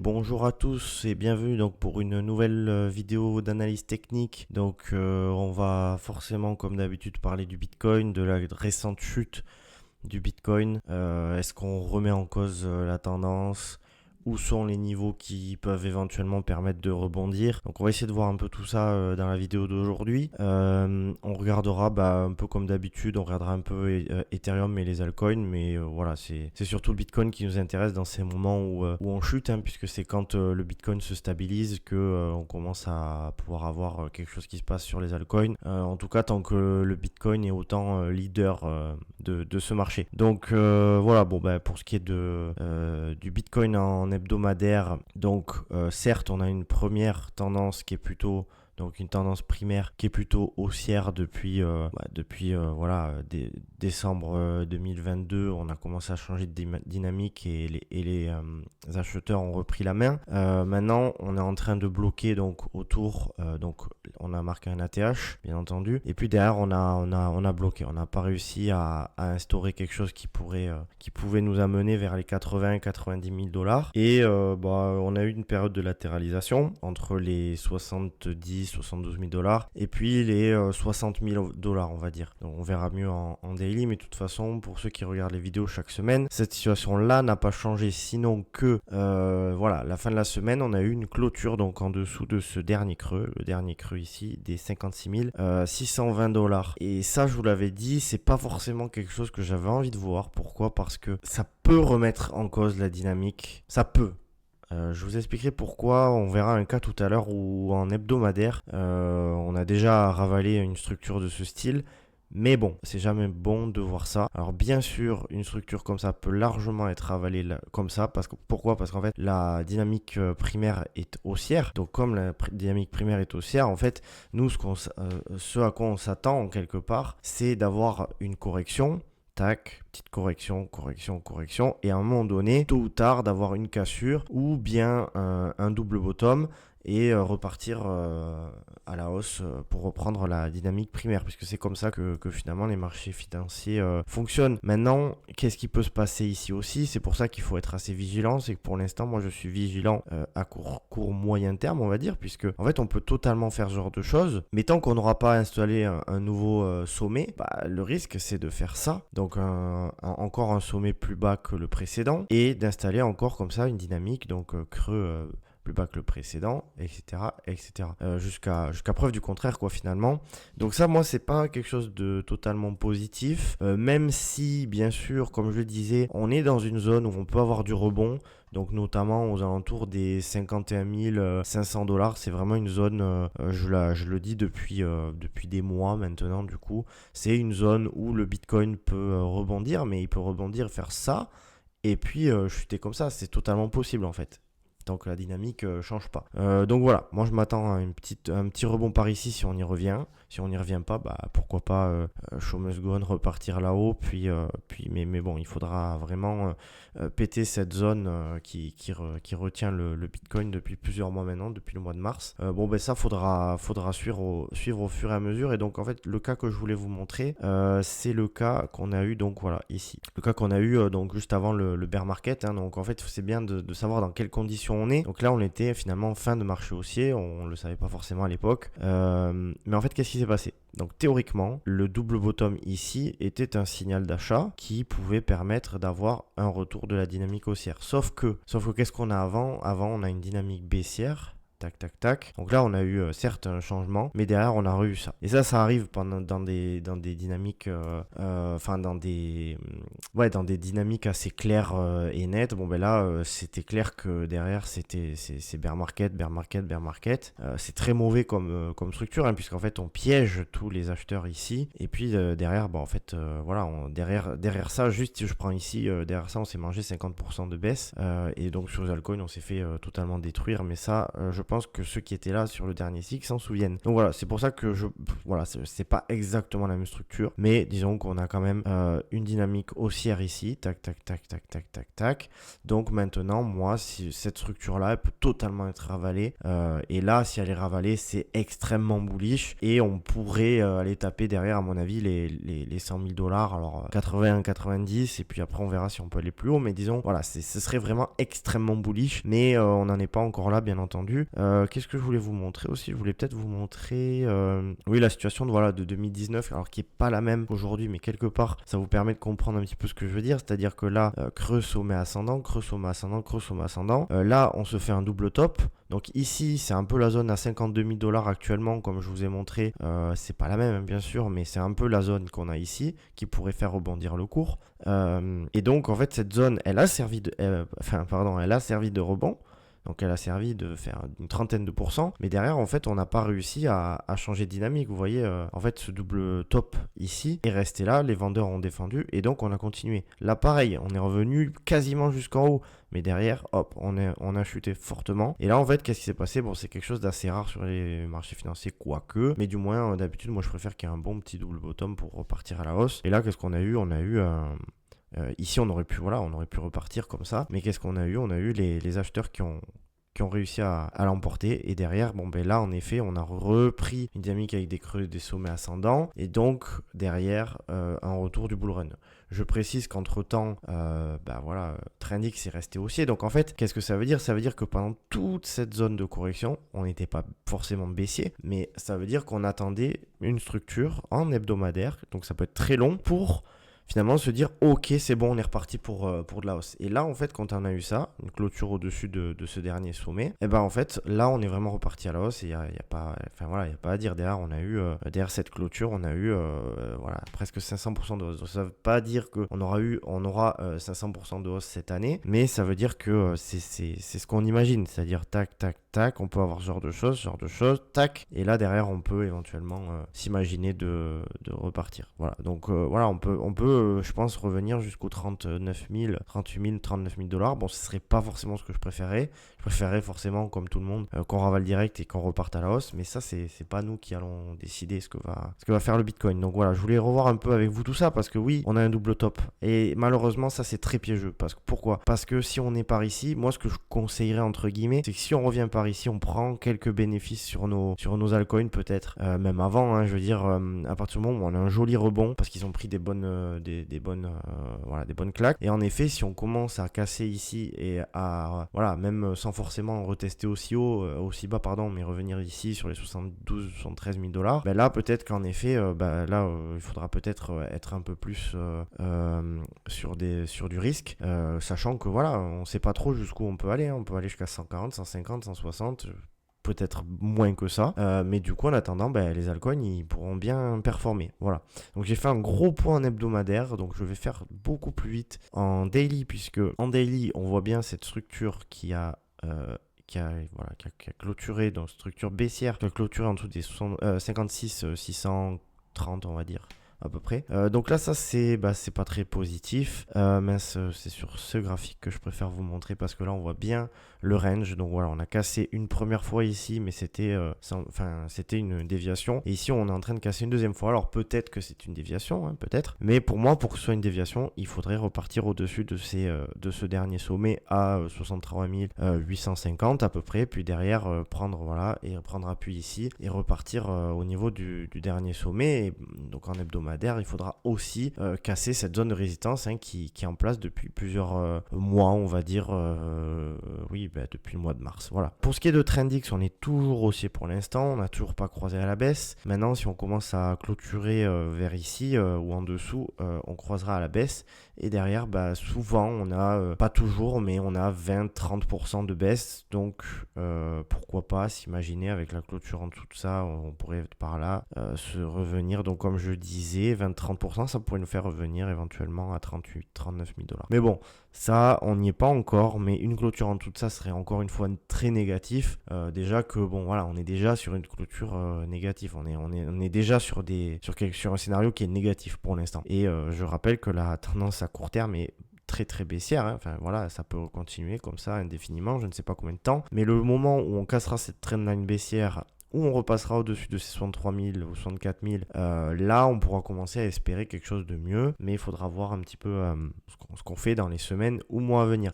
bonjour à tous et bienvenue donc pour une nouvelle vidéo d'analyse technique. On va forcément comme d'habitude parler du Bitcoin, de la récente chute du Bitcoin. Est-ce qu'on remet en cause la tendance? Où sont les niveaux qui peuvent éventuellement permettre de rebondir? Donc on va essayer de voir un peu tout ça dans la vidéo d'aujourd'hui. On regardera un peu comme d'habitude, on regardera un peu Ethereum et les altcoins, mais voilà, c'est surtout le Bitcoin qui nous intéresse dans ces moments où on chute, puisque c'est quand le Bitcoin se stabilise que on commence à pouvoir avoir quelque chose qui se passe sur les altcoins. En tout cas, tant que le Bitcoin est autant leader de ce marché. Donc voilà, pour ce qui est du Bitcoin en hebdomadaire, certes on a une première tendance qui est plutôt une tendance primaire qui est plutôt haussière depuis décembre 2022. On a commencé à changer de dynamique et les acheteurs ont repris la main. Maintenant, on est en train de bloquer autour. On a marqué un ATH, bien entendu. Et puis derrière, on a bloqué. On n'a pas réussi à instaurer quelque chose qui pouvait nous amener vers les 80-90 000 dollars. Et on a eu une période de latéralisation entre les 72 000 dollars et puis les 60 000 dollars, on va dire. Donc on verra mieux en daily, mais de toute façon, pour ceux qui regardent les vidéos chaque semaine, cette situation-là n'a pas changé, sinon que la fin de la semaine, on a eu une clôture donc en dessous de ce dernier creux, le dernier creux ici, des 56 620 dollars. Et ça, je vous l'avais dit, c'est pas forcément quelque chose que j'avais envie de voir. Pourquoi? Parce que ça peut remettre en cause la dynamique. Ça peut. Je vous expliquerai pourquoi. On verra un cas tout à l'heure où en hebdomadaire, on a déjà ravalé une structure de ce style. Mais bon, c'est jamais bon de voir ça. Alors bien sûr, une structure comme ça peut largement être ravalée comme ça. Pourquoi? Parce qu'en fait, la dynamique primaire est haussière. Donc comme la dynamique primaire est haussière, en fait, nous, ce à quoi on s'attend en quelque part, c'est d'avoir une correction. Tac, petite correction, et à un moment donné, tôt ou tard, d'avoir une cassure ou bien un double bottom et repartir à la hausse pour reprendre la dynamique primaire, puisque c'est comme ça que finalement les marchés financiers fonctionnent. Maintenant, qu'est-ce qui peut se passer ici aussi? C'est pour ça qu'il faut être assez vigilant. C'est que pour l'instant, moi je suis vigilant à court moyen terme, on va dire, puisque en fait on peut totalement faire ce genre de choses, mais tant qu'on n'aura pas installé un nouveau sommet, le risque c'est de faire ça, donc encore un sommet plus bas que le précédent, et d'installer encore comme ça une dynamique, creux plus bas que le précédent, etc. Jusqu'à preuve du contraire, quoi, finalement. Donc ça, moi, c'est pas quelque chose de totalement positif, même si, bien sûr, comme je le disais, on est dans une zone où on peut avoir du rebond, donc notamment aux alentours des 51 500 dollars. C'est vraiment une zone, je le dis depuis des mois maintenant, du coup, c'est une zone où le Bitcoin peut rebondir, mais il peut rebondir, faire ça, et puis chuter comme ça. C'est totalement possible, en fait. Donc la dynamique change pas. Donc voilà, moi je m'attends à un petit rebond par ici si on y revient. Si on n'y revient pas, pourquoi pas show must go on, repartir là-haut. Mais bon, il faudra vraiment péter cette zone qui retient le Bitcoin depuis plusieurs mois maintenant, depuis le mois de mars. Ça faudra suivre au fur et à mesure. Et donc en fait, le cas que je voulais vous montrer, c'est le cas qu'on a eu ici. Le cas qu'on a eu juste avant le bear market. Donc en fait, c'est bien de savoir dans quelles conditions on est. Donc là, on était finalement fin de marché haussier. On ne le savait pas forcément à l'époque. Mais en fait, qu'est-ce qui s'est passé? Donc théoriquement, le double bottom ici était un signal d'achat qui pouvait permettre d'avoir un retour de la dynamique haussière. Sauf que qu'est-ce qu'on a avant? Avant, on a une dynamique baissière. Tac, tac, tac. Donc là, on a eu certes un changement, mais derrière, on a eu ça. Et ça arrive dans des dynamiques, dans des dynamiques assez claires et nettes. C'était clair que derrière, c'est bear market. C'est très mauvais comme structure, puisqu'en fait, on piège tous les acheteurs ici. Et puis derrière, derrière ça, juste si je prends ici, derrière ça, on s'est mangé 50% de baisse. Et donc sur les altcoins, on s'est fait totalement détruire. Mais ça, je pense que ceux qui étaient là sur le dernier cycle s'en souviennent. Donc voilà, c'est pour ça que voilà, c'est pas exactement la même structure, mais disons qu'on a quand même une dynamique haussière ici, tac, tac, tac, tac, tac, tac, tac. Donc maintenant, moi, si cette structure-là, elle peut totalement être ravalée. Et là, si elle est ravalée, c'est extrêmement bullish et on pourrait aller taper derrière, à mon avis, les 100 000 $. Alors 80, 90, et puis après, on verra si on peut aller plus haut. Mais disons, voilà, ce serait vraiment extrêmement bullish, mais on n'en est pas encore là, bien entendu. Qu'est-ce que je voulais vous montrer aussi? Je voulais peut-être vous montrer oui, la situation de 2019, alors qui n'est pas la même qu'aujourd'hui, mais quelque part, ça vous permet de comprendre un petit peu ce que je veux dire. C'est-à-dire que là, creux, sommet, ascendant, creux, sommet, ascendant, creux, sommet, ascendant. Là, on se fait un double top. Donc ici, c'est un peu la zone à 52 000 $ actuellement, comme je vous ai montré. C'est pas la même, bien sûr, mais c'est un peu la zone qu'on a ici, qui pourrait faire rebondir le cours. Et donc, en fait, cette zone, elle a servi de rebond. Donc elle a servi de faire une trentaine de pourcents. Mais derrière, en fait, on n'a pas réussi à changer de dynamique. Vous voyez, en fait, ce double top ici est resté là. Les vendeurs ont défendu et donc on a continué. Là, pareil, on est revenu quasiment jusqu'en haut. Mais derrière, hop, on a chuté fortement. Et là, en fait, qu'est-ce qui s'est passé? Bon, c'est quelque chose d'assez rare sur les marchés financiers, quoique. Mais du moins, d'habitude, moi, je préfère qu'il y ait un bon petit double bottom pour repartir à la hausse. Et là, qu'est-ce qu'on a eu? On a eu ici, on aurait pu repartir comme ça. Mais qu'est-ce qu'on a eu? On a eu les acheteurs qui ont réussi à l'emporter. Et derrière, là, en effet, on a repris une dynamique avec des creux, des sommets ascendants. Et donc, derrière, un retour du bull run. Je précise qu'entre-temps, Trendix est resté haussier. Donc, en fait, qu'est-ce que ça veut dire? Ça veut dire que pendant toute cette zone de correction, on n'était pas forcément baissier, mais ça veut dire qu'on attendait une structure en hebdomadaire. Donc, ça peut être très long pour finalement se dire ok, c'est bon, on est reparti pour de la hausse. Et là, en fait, quand on a eu ça, une clôture au-dessus de ce dernier sommet, et en fait, là, on est vraiment reparti à la hausse et il y a pas à dire. Derrière, on a eu derrière cette clôture, on a eu presque 500% de hausse. Donc, ça veut pas dire qu'on aura 500% de hausse cette année, mais ça veut dire que c'est ce qu'on imagine, c'est-à-dire tac, tac, tac, on peut avoir ce genre de choses, tac, et là derrière, on peut éventuellement s'imaginer de repartir. Voilà, donc on peut je pense revenir jusqu'aux 39 000, 38 000, 39 000 $. Bon, ce serait pas forcément ce que je préférais. Je préférerais forcément, comme tout le monde, qu'on ravale direct et qu'on reparte à la hausse. Mais ça, c'est pas nous qui allons décider ce que va faire le Bitcoin. Donc voilà, je voulais revoir un peu avec vous tout ça parce que oui, on a un double top. Et malheureusement, ça, c'est très piégeux. Pourquoi? Parce que si on est par ici, moi, ce que je conseillerais, entre guillemets, c'est que si on revient par ici, on prend quelques bénéfices sur nos altcoins, peut-être. Même avant, hein, je veux dire, à partir du moment où on a un joli rebond parce qu'ils ont pris des bonnes claques. Et en effet, si on commence à casser ici et à même sans forcément retester aussi bas, mais revenir ici sur les 72 73 000 $, là peut-être qu'en effet il faudra peut-être être un peu plus sur du risque, sachant que on sait pas trop jusqu'où on peut aller, hein. On peut aller jusqu'à 140, 150, 160, peut-être moins que ça, mais du coup en attendant les altcoins ils pourront bien performer. Voilà, donc j'ai fait un gros point en hebdomadaire, donc je vais faire beaucoup plus vite en daily, puisque en daily on voit bien cette structure qui a clôturé, dans structure baissière, qui a clôturé en dessous des 56 630, on va dire à peu près. Donc là, ça c'est pas très positif. C'est sur ce graphique que je préfère vous montrer parce que là on voit bien le range. Donc voilà, on a cassé une première fois ici, mais c'était une déviation. Et ici, on est en train de casser une deuxième fois. Alors peut-être que c'est une déviation, hein, peut-être. Mais pour moi, pour que ce soit une déviation, il faudrait repartir au-dessus de ce dernier sommet à 63 850 à peu près. Puis derrière, prendre appui ici et repartir au niveau du dernier sommet. Et donc en hebdomadaire, il faudra aussi casser cette zone de résistance, hein, qui est en place depuis plusieurs mois, on va dire. Depuis le mois de mars. Voilà. Pour ce qui est de Trendix, on est toujours haussier pour l'instant. On n'a toujours pas croisé à la baisse. Maintenant, si on commence à clôturer vers ici ou en dessous, on croisera à la baisse. Et derrière, souvent, on a, pas toujours, mais on a 20-30% de baisse. Donc, pourquoi pas s'imaginer avec la clôture en dessous de ça, on pourrait par là se revenir. Donc, comme je disais, 20-30%, ça pourrait nous faire revenir éventuellement à 38-39 000 $. Mais bon, ça, on n'y est pas encore, mais une clôture en dessous de ça serait encore une fois très négatif. Déjà que, on est déjà sur une clôture négative. On est déjà sur un scénario qui est négatif pour l'instant. Et je rappelle que la tendance à court terme est très très baissière, hein. Enfin voilà, ça peut continuer comme ça indéfiniment, je ne sais pas combien de temps, mais le moment où on cassera cette trendline baissière, où on repassera au-dessus de ces 63 000 ou 64 000, là on pourra commencer à espérer quelque chose de mieux, mais il faudra voir un petit peu ce qu'on fait dans les semaines ou mois à venir.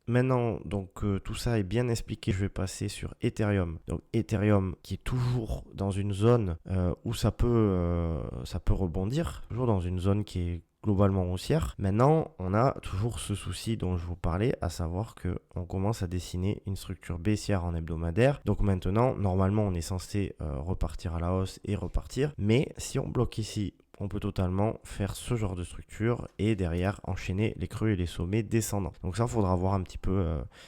Maintenant, donc tout ça est bien expliqué, je vais passer sur Ethereum. Donc Ethereum qui est toujours dans une zone où ça peut rebondir, toujours dans une zone qui est globalement haussière. Maintenant, on a toujours ce souci dont je vous parlais, à savoir qu'on commence à dessiner une structure baissière en hebdomadaire. Donc maintenant, normalement, on est censé repartir à la hausse et repartir. Mais si on bloque ici, on peut totalement faire ce genre de structure et derrière enchaîner les creux et les sommets descendants. Donc ça, il faudra voir un petit peu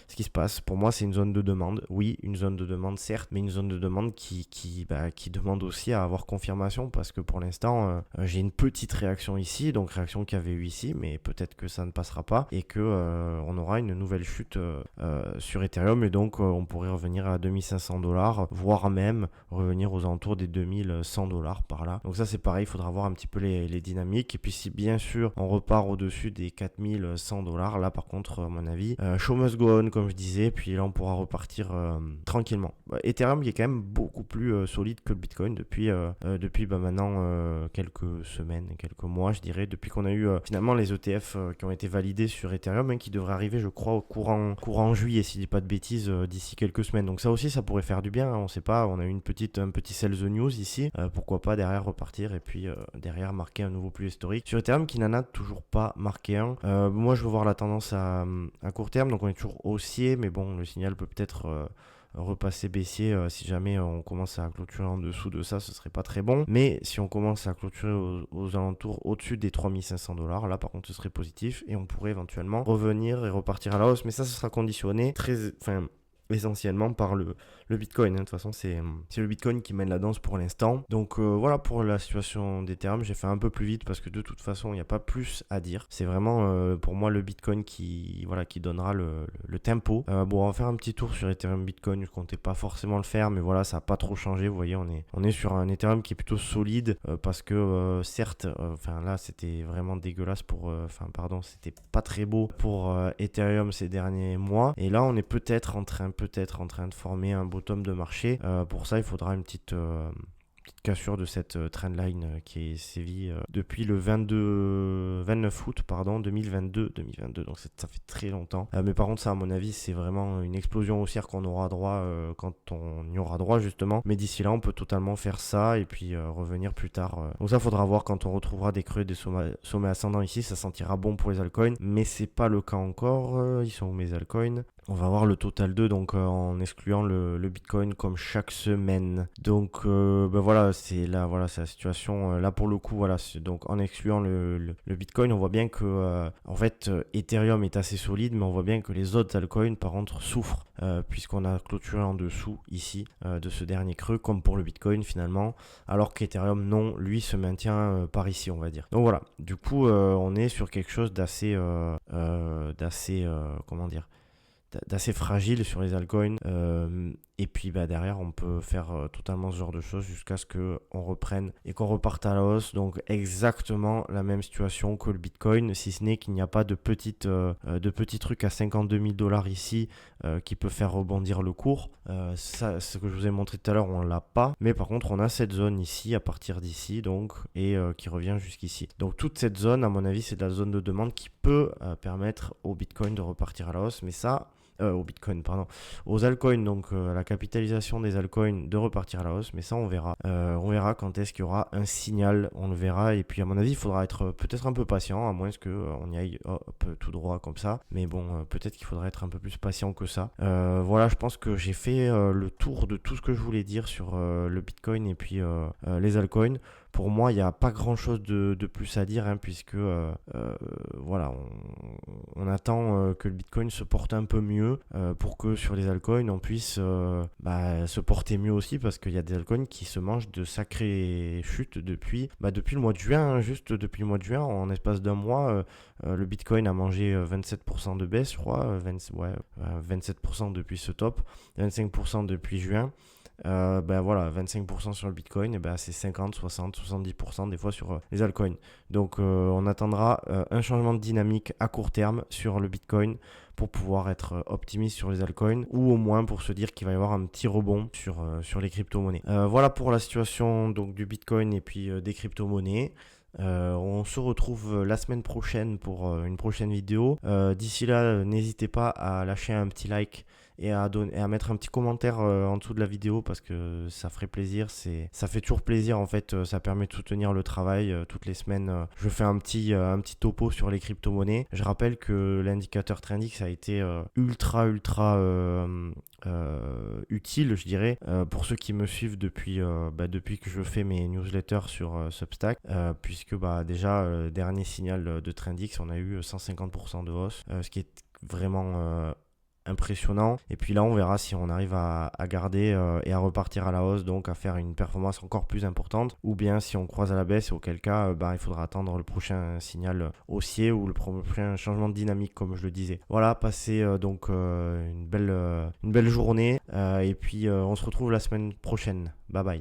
ce qui se passe. Pour moi, c'est une zone de demande. Oui, une zone de demande certes, mais une zone de demande qui demande aussi à avoir confirmation parce que pour l'instant, j'ai une petite réaction ici, donc réaction qu'il y avait eu ici, mais peut-être que ça ne passera pas et que on aura une nouvelle chute sur Ethereum et donc on pourrait revenir à 2500$, voire même revenir aux alentours des 2100$ par là. Donc ça, c'est pareil, il faudra voir un petit peu les dynamiques. Et puis si bien sûr on repart au-dessus des 4100$, là par contre à mon avis show must go on comme je disais, puis là on pourra repartir tranquillement. Ethereum qui est quand même beaucoup plus solide que le Bitcoin depuis maintenant quelques semaines, quelques mois je dirais, depuis qu'on a eu finalement les ETF qui ont été validés sur Ethereum, hein, qui devraient arriver je crois au courant juillet si je dis pas de bêtises, d'ici quelques semaines. Donc ça aussi ça pourrait faire du bien, hein, on sait pas, on a eu un petit sell the news ici, pourquoi pas derrière repartir et puis derrière marquer un nouveau plus historique sur Ethereum qui n'en a toujours pas marqué un. Moi je veux voir la tendance à court terme, donc on est toujours haussier, mais bon le signal peut peut-être repasser baissier si jamais on commence à clôturer en dessous de ça, ce serait pas très bon. Mais si on commence à clôturer aux alentours au-dessus des 3500$, là par contre ce serait positif et on pourrait éventuellement revenir et repartir à la hausse, mais ça ce sera conditionné essentiellement par le Bitcoin, hein. De toute façon c'est le Bitcoin qui mène la danse pour l'instant. Donc voilà pour la situation d'Ethereum, j'ai fait un peu plus vite parce que de toute façon il n'y a pas plus à dire, c'est vraiment pour moi le Bitcoin qui donnera le tempo. Bon, on va faire un petit tour sur Ethereum Bitcoin, je comptais pas forcément le faire, mais voilà, ça n'a pas trop changé, vous voyez, on est sur un Ethereum qui est plutôt solide parce que certes là c'était vraiment dégueulasse c'était pas très beau pour Ethereum ces derniers mois, et là on est peut-être en train de former un bottom de marché. Pour ça il faudra une petite cassure de cette trendline qui est sévie depuis le 29 août 2022, donc ça fait très longtemps. Mais par contre ça à mon avis c'est vraiment une explosion haussière qu'on aura droit quand on y aura droit justement, mais d'ici là on peut totalement faire ça et puis revenir plus tard. Donc ça faudra voir quand on retrouvera des creux et des sommets ascendants ici, ça sentira bon pour les altcoins, mais c'est pas le cas encore. Ils sont où mes altcoins? On va voir le total 2, donc en excluant le Bitcoin comme chaque semaine. Donc voilà, c'est la situation. Là pour le coup, voilà, donc en excluant le Bitcoin, on voit bien que en fait Ethereum est assez solide, mais on voit bien que les autres altcoins par contre souffrent puisqu'on a clôturé en dessous ici de ce dernier creux, comme pour le Bitcoin finalement, alors qu'Ethereum non, lui se maintient par ici on va dire. Donc voilà, du coup on est sur quelque chose d'assez d'assez fragile sur les altcoins, et puis derrière on peut faire totalement ce genre de choses jusqu'à ce qu'on reprenne et qu'on reparte à la hausse. Donc exactement la même situation que le Bitcoin, si ce n'est qu'il n'y a pas de petits trucs à 52 000$ ici qui peut faire rebondir le cours. Ça, ce que je vous ai montré tout à l'heure, on l'a pas, mais par contre on a cette zone ici à partir d'ici donc, et qui revient jusqu'ici. Donc toute cette zone à mon avis c'est de la zone de demande qui peut permettre au Bitcoin de repartir à la hausse, mais ça au Bitcoin, pardon, aux altcoins, donc la capitalisation des altcoins de repartir à la hausse, mais ça on verra. On verra quand est-ce qu'il y aura un signal, on le verra, et puis à mon avis il faudra être peut-être un peu patient, à moins que on y aille tout droit comme ça, mais bon, peut-être qu'il faudra être un peu plus patient que ça. Voilà, je pense que j'ai fait le tour de tout ce que je voulais dire sur le Bitcoin et puis les altcoins. Pour moi, il n'y a pas grand-chose de plus à dire, hein, puisque voilà, on attend que le Bitcoin se porte un peu mieux pour que sur les altcoins, on puisse se porter mieux aussi, parce qu'il y a des altcoins qui se mangent de sacrées chutes depuis le mois de juin, hein, juste depuis le mois de juin, en espace d'un mois, le Bitcoin a mangé 27% de baisse, je crois, 27% depuis ce top, 25% depuis juin. ben voilà, 25% sur le Bitcoin, et ben c'est 50, 60, 70% des fois sur les altcoins. Donc on attendra un changement de dynamique à court terme sur le Bitcoin pour pouvoir être optimiste sur les altcoins, ou au moins pour se dire qu'il va y avoir un petit rebond sur les crypto-monnaies. Voilà pour la situation donc, du Bitcoin et puis des crypto-monnaies. On se retrouve la semaine prochaine pour une prochaine vidéo. D'ici là, n'hésitez pas à lâcher un petit like et à mettre un petit commentaire en dessous de la vidéo, parce que ça ferait plaisir. Ça fait toujours plaisir en fait. Ça permet de soutenir le travail. Toutes les semaines, je fais un petit topo sur les crypto-monnaies. Je rappelle que l'indicateur Trendix a été ultra utile, je dirais, pour ceux qui me suivent depuis que je fais mes newsletters sur Substack, puisque déjà dernier signal de Trendix, on a eu 150% de hausse, ce qui est vraiment impressionnant. Et puis là, on verra si on arrive à garder et à repartir à la hausse, donc à faire une performance encore plus importante, ou bien si on croise à la baisse, auquel cas il faudra attendre le prochain signal haussier ou le prochain changement de dynamique, comme je le disais. Voilà, passez donc une belle journée, et puis on se retrouve la semaine prochaine. Bye bye.